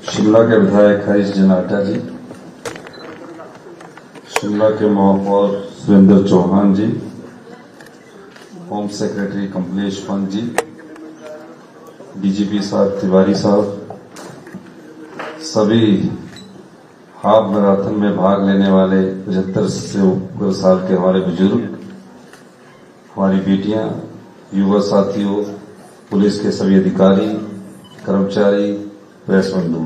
शिमला के विधायक हरीश जनाटा जी, शिमला के महापौर सुरेंद्र चौहान जी, home secretary Kamlesh Pant ji, DGP साहब तिवारी साहब, सभी हाफ मैराथन में भाग लेने वाले 75 से ऊपर साल के हमारे बुजुर्ग, हमारी बेटियां, युवा साथियों, पुलिस के सभी अधिकारी, कर्मचारी, प्रेस बंधु,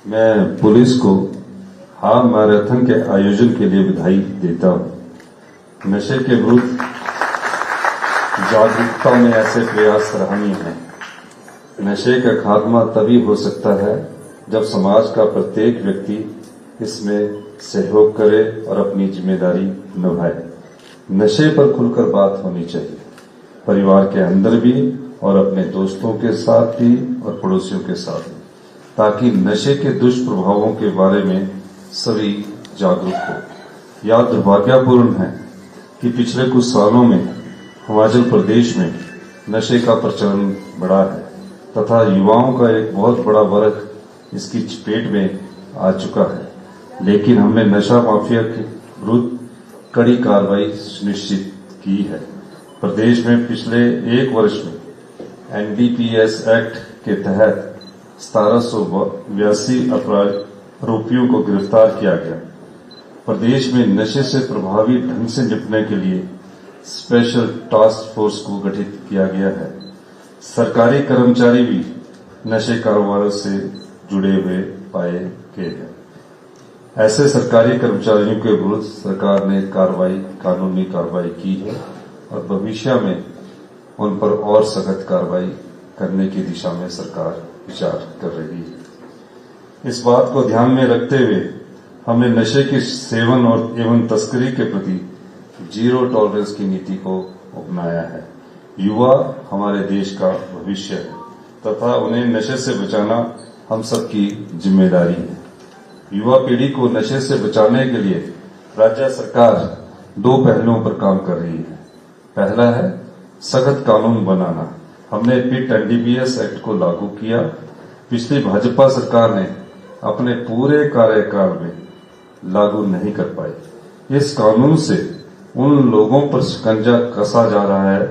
मैं पुलिस को हाफ मैराथन के आयोजन के लिए बधाई देता हूं। नशे के विरुद्ध जागरूकता में ऐसे प्रयास सराहनीय हैं। नशे का खात्मा तभी हो सकता है जब समाज का प्रत्येक व्यक्ति इसमें सहयोग करे और अपनी जिम्मेदारी निभाए। नशे पर खुलकर बात होनी चाहिए, परिवार के अंदर भी और अपने दोस्तों के साथ भी और पड़ोसियों के साथ भी, ताकि नशे के दुष्प्रभावों के बारे में सभी जागरूक हो। यह दुर्भाग्यपूर्ण है कि पिछले कुछ सालों में हिमाचल प्रदेश में नशे का प्रचलन बढ़ा है तथा युवाओं का एक बहुत बड़ा वर्ग इसकी चपेट में आ चुका है, लेकिन हमने नशा माफिया के विरुद्ध कड़ी कार्रवाई सुनिश्चित की है। प्रदेश में पिछले एक वर्ष में एनडीपीएस एक्ट के तहत 1782 आरोपियों को गिरफ्तार किया गया। प्रदेश में नशे से प्रभावी ढंग से निपटने के लिए स्पेशल टास्क फोर्स को गठित किया गया है। सरकारी कर्मचारी भी नशे कारोबार से जुड़े हुए पाए गए हैं। ऐसे सरकारी कर्मचारियों के विरुद्ध सरकार ने कानूनी कार्रवाई की है और भविष्य में उन पर और सख्त कार्रवाई करने की दिशा में सरकार विचार कर रही है। इस बात को ध्यान में रखते हुए हमने नशे के सेवन और एवं तस्करी के प्रति जीरो टॉलरेंस की नीति को अपनाया है। युवा हमारे देश का भविष्य है तथा उन्हें नशे से बचाना हम सबकी जिम्मेदारी है। युवा पीढ़ी को नशे से बचाने के लिए राज्य सरकार दो पहलुओं पर काम कर रही है। पहला है सख्त कानून बनाना। हमने पिट एनडीपीएस एक्ट को लागू किया। पिछली भाजपा सरकार ने अपने पूरे कार्यकाल में लागू नहीं कर पाई। इस कानून से उन लोगों पर शिकंजा कसा जा रहा है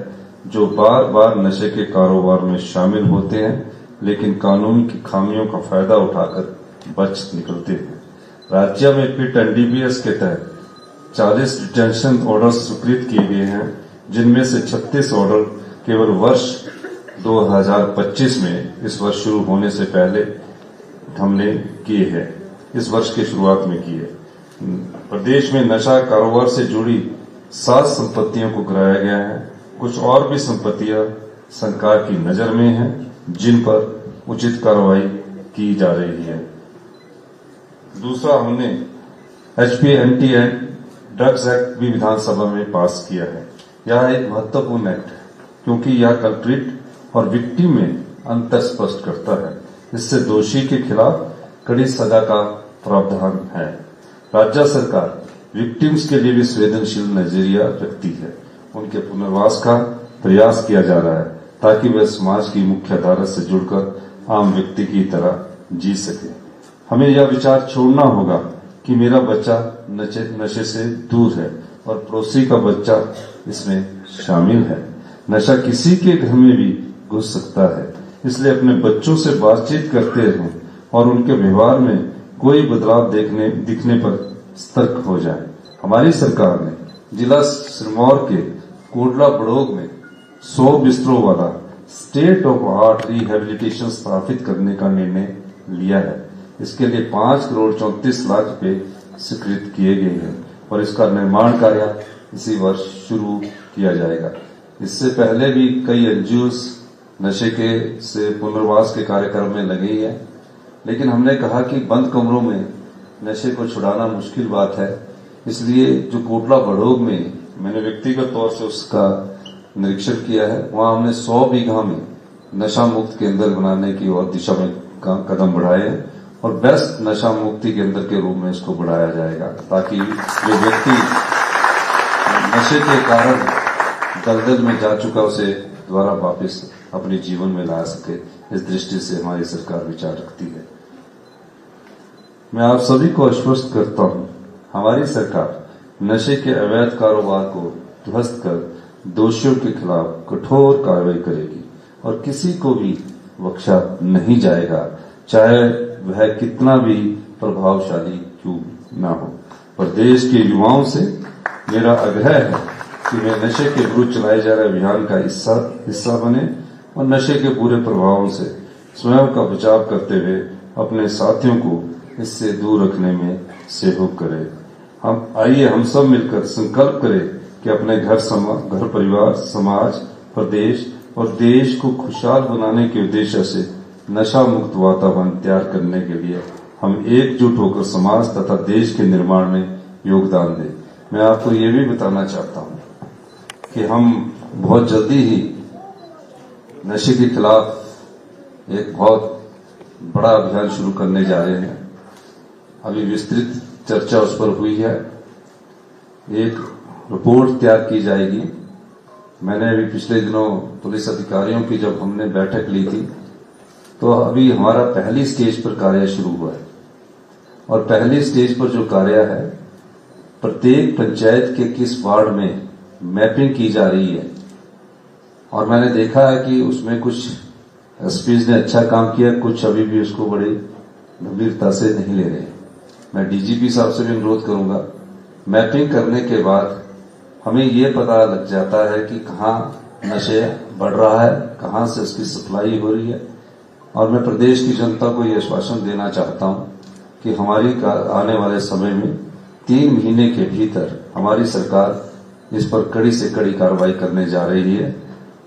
जो बार बार नशे के कारोबार में शामिल होते हैं, लेकिन कानून की खामियों का फायदा उठाकर बच निकलते हैं। राज्य में पिट एनडीपीएस के तहत 40 डिटेंशन ऑर्डर स्वीकृत किए गए हैं, जिनमें से 36 ऑर्डर केवल वर्ष 2025 में, इस वर्ष शुरू होने से पहले हमने किए हैं, इस वर्ष की शुरुआत में किए। प्रदेश में नशा कारोबार से जुड़ी 7 संपत्तियों को गिराया गया है। कुछ और भी संपत्तियां सरकार की नजर में हैं, जिन पर उचित कार्रवाई की जा रही है। दूसरा, हमने HP anti and drugs act भी विधानसभा में पास किया है। यह एक महत्वपूर्ण एक्ट है क्योंकि यह कल्प्रिट और विक्टिम में अंतर स्पष्ट करता है। इससे दोषी के खिलाफ कड़ी सजा का प्रावधान है। राज्य सरकार विक्टिम्स के लिए भी संवेदनशील नजरिया रखती है। उनके पुनर्वास का प्रयास किया जा रहा है ताकि वे समाज की मुख्य धारा से जुड़कर आम व्यक्ति की तरह जी सके। हमें यह विचार छोड़ना होगा कि मेरा बच्चा नशे से दूर है और पड़ोसी का बच्चा इसमें शामिल है। नशा किसी के घर में भी घुस सकता है, इसलिए अपने बच्चों से बातचीत करते रहें और उनके व्यवहार में कोई बदलाव दिखने पर सतर्क हो जाए। हमारी सरकार ने जिला सिरमौर के कोटला बड़ोग में 100 बिस्तरों वाला स्टेट ऑफ आर्ट रिहेबिलिटेशन स्थापित करने का निर्णय लिया है। इसके लिए 5 करोड़ 34 लाख रुपए स्वीकृत किए गए हैं और इसका निर्माण कार्य इसी वर्ष शुरू किया जाएगा। इससे पहले भी कई एनजीओस नशे के से पुनर्वास के कार्यक्रम में लगी है, लेकिन हमने कहा कि बंद कमरों में नशे को छुड़ाना मुश्किल बात है। इसलिए जो कोटला बड़ोग में मैंने व्यक्तिगत तौर से उसका निरीक्षण किया है, वहां हमने 100 बीघा में नशा मुक्त केंद्र बनाने की और दिशा में कदम बढ़ाए हैं और बेस्ट नशा मुक्ति केंद्र के रूप में इसको बढ़ाया जाएगा ताकि जो व्यक्ति नशे के कारण दलदल में जा चुका उसे दोबारा वापस अपने जीवन में ला सके। इस दृष्टि से हमारी सरकार विचार रखती है। मैं आप सभी को आश्वस्त करता हूं, हमारी सरकार नशे के अवैध कारोबार को ध्वस्त कर दोषियों के खिलाफ कठोर कार्रवाई करेगी और किसी को भी बख्शा नहीं जाएगा, चाहे वह कितना भी प्रभावशाली क्यों न हो। प्रदेश के युवाओं से मेरा आग्रह है कि वे नशे के विरुद्ध चलाए जा रहे अभियान का हिस्सा बने और नशे के बुरे प्रभावों से स्वयं का बचाव करते हुए अपने साथियों को इससे दूर रखने में सहयोग करें। हम सब मिलकर संकल्प करें कि अपने घर परिवार, समाज, प्रदेश और देश को खुशहाल बनाने के उद्देश्य से नशा मुक्त वातावरण तैयार करने के लिए हम एकजुट होकर समाज तथा देश के निर्माण में योगदान दें। मैं आपको ये भी बताना चाहता हूं कि हम बहुत जल्दी ही नशे के खिलाफ एक बहुत बड़ा अभियान शुरू करने जा रहे हैं। अभी विस्तृत चर्चा उस पर हुई है, एक रिपोर्ट तैयार की जाएगी। मैंने अभी पिछले दिनों पुलिस अधिकारियों की जब हमने बैठक ली थी तो अभी हमारा पहली स्टेज पर कार्य शुरू हुआ है और पहली स्टेज पर जो कार्य है प्रत्येक पंचायत के किस वार्ड में मैपिंग की जा रही है और मैंने देखा है कि उसमें कुछ एसपीज ने अच्छा काम किया, कुछ अभी भी उसको बड़ी गंभीरता से नहीं ले रहे। मैं डीजीपी साहब से भी अनुरोध करूंगा, मैपिंग करने के बाद हमें ये पता लग जाता है कि कहाँ नशे बढ़ रहा है, कहाँ से उसकी सप्लाई हो रही है। और मैं प्रदेश की जनता को ये आश्वासन देना चाहता हूं कि हमारी आने वाले समय में 3 महीने के भीतर हमारी सरकार इस पर कड़ी से कड़ी कार्रवाई करने जा रही है।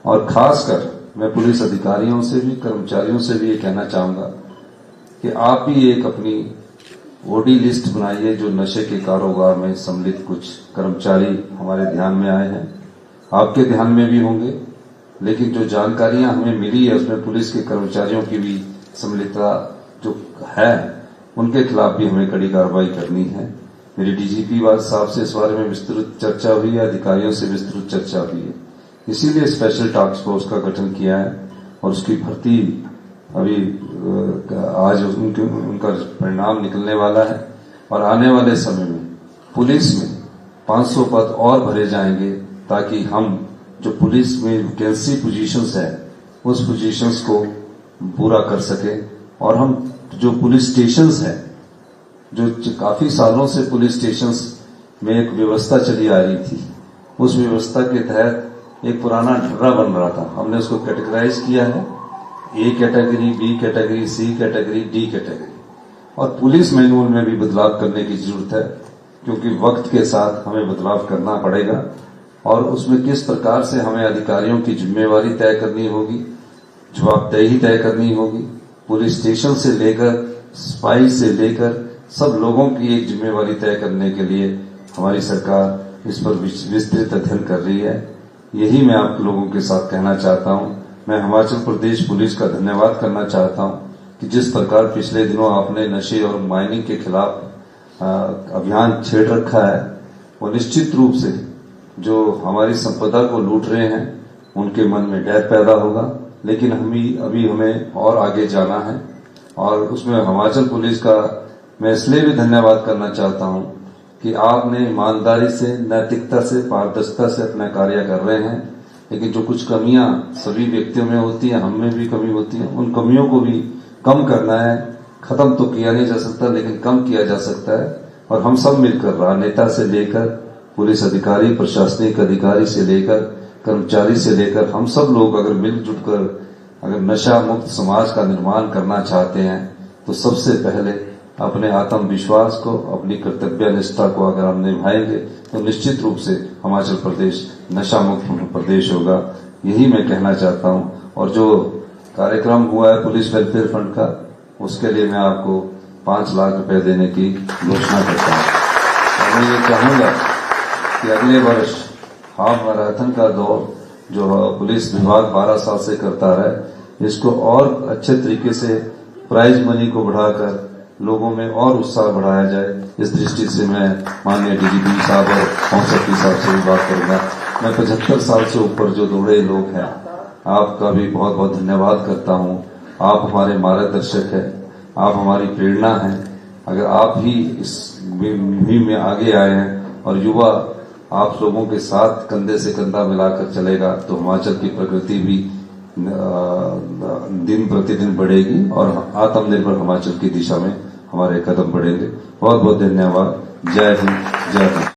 और खासकर मैं पुलिस अधिकारियों से भी, कर्मचारियों से भी ये कहना चाहूंगा कि आप भी एक अपनी ओडी लिस्ट बनाइए। जो नशे के कारोबार में सम्मिलित कुछ कर्मचारी हमारे ध्यान में आए हैं, आपके ध्यान में भी होंगे, लेकिन जो जानकारियां हमें मिली है उसमें पुलिस के कर्मचारियों की भी सम्मिलितता जो है, उनके खिलाफ भी हमें कड़ी कार्रवाई करनी है। मेरी डीजीपी साहब से इस बारे में विस्तृत चर्चा हुई है, अधिकारियों से विस्तृत चर्चा हुई है, इसीलिए स्पेशल टास्क फोर्स का गठन किया है और उसकी भर्ती अभी आज उनका परिणाम निकलने वाला है और आने वाले समय में पुलिस में 500 पद और भरे जाएंगे ताकि हम जो पुलिस में वैकेंसी पोजीशंस है उस पोजीशंस को पूरा कर सके। और हम जो पुलिस स्टेशंस है, जो काफी सालों से पुलिस स्टेशंस में एक व्यवस्था चली आ रही थी, उस व्यवस्था के तहत एक पुराना ढर्रा बन रहा था, हमने उसको कैटेगराइज किया है, A category, B category, C category, D category. और पुलिस मैनुअल में भी बदलाव करने की जरूरत है क्योंकि वक्त के साथ हमें बदलाव करना पड़ेगा और उसमें किस प्रकार से हमें अधिकारियों की जिम्मेवारी तय करनी होगी, जवाबदेही तय करनी होगी। पुलिस स्टेशन से लेकर सिपाही से लेकर सब लोगों की एक जिम्मेवारी तय करने के लिए हमारी सरकार इस पर विस्तृत अध्ययन कर रही है। यही मैं आप लोगों के साथ कहना चाहता हूं। मैं हिमाचल प्रदेश पुलिस का धन्यवाद करना चाहता हूं कि जिस प्रकार पिछले दिनों आपने नशे और माइनिंग के खिलाफ अभियान छेड़ रखा है, वो निश्चित रूप से जो हमारी संपदा को लूट रहे हैं उनके मन में डर पैदा होगा, लेकिन अभी हमें और आगे जाना है। और उसमें हिमाचल पुलिस का मैं इसलिए भी धन्यवाद करना चाहता हूं कि आपने ईमानदारी से, नैतिकता से, पारदर्शिता से अपना कार्य कर रहे हैं। लेकिन जो कुछ कमियां सभी व्यक्तियों में होती हैं, हम में भी कमी होती है, उन कमियों को भी कम करना है। खत्म तो किया नहीं जा सकता लेकिन कम किया जा सकता है। और हम सब मिलकर, राजनेता से लेकर पुलिस अधिकारी, प्रशासनिक अधिकारी से लेकर कर्मचारी से लेकर, हम सब लोग अगर मिलजुल कर अगर नशा मुक्त समाज का निर्माण करना चाहते हैं तो सबसे पहले अपने आत्मविश्वास को, अपनी कर्तव्य निष्ठा को अगर हम निभाएंगे तो निश्चित रूप से हिमाचल प्रदेश नशा मुक्त प्रदेश होगा। यही मैं कहना चाहता हूं। और जो कार्यक्रम हुआ है पुलिस वेलफेयर फंड का, उसके लिए मैं आपको 5 लाख रुपए देने की घोषणा करता हूं। और मैं ये चाहूंगा कि अगले वर्ष हाफ मैराथन का दौर जो पुलिस विभाग 12 साल से करता है, इसको और अच्छे तरीके से प्राइज मनी को बढ़ाकर लोगों में और उत्साह बढ़ाया जाए। इस दृष्टि से मैं माननीय डीजीपी साहब और कौंसपी साहब से भी बात करूंगा। मैं 75 साल से ऊपर जो दौड़े लोग हैं, आपका भी बहुत बहुत धन्यवाद करता हूं। आप हमारे मार्गदर्शक हैं, आप हमारी प्रेरणा हैं। अगर आप ही इस मुहिम में आगे आए हैं और युवा आप लोगों के साथ कंधे से कंधा मिलाकर चलेगा तो हिमाचल की प्रगति भी दिन प्रतिदिन बढ़ेगी और आत्मनिर्भर हिमाचल की दिशा में हमारे कदम बढ़ेंगे। बहुत बहुत धन्यवाद। जय हिंद, जय हिंद।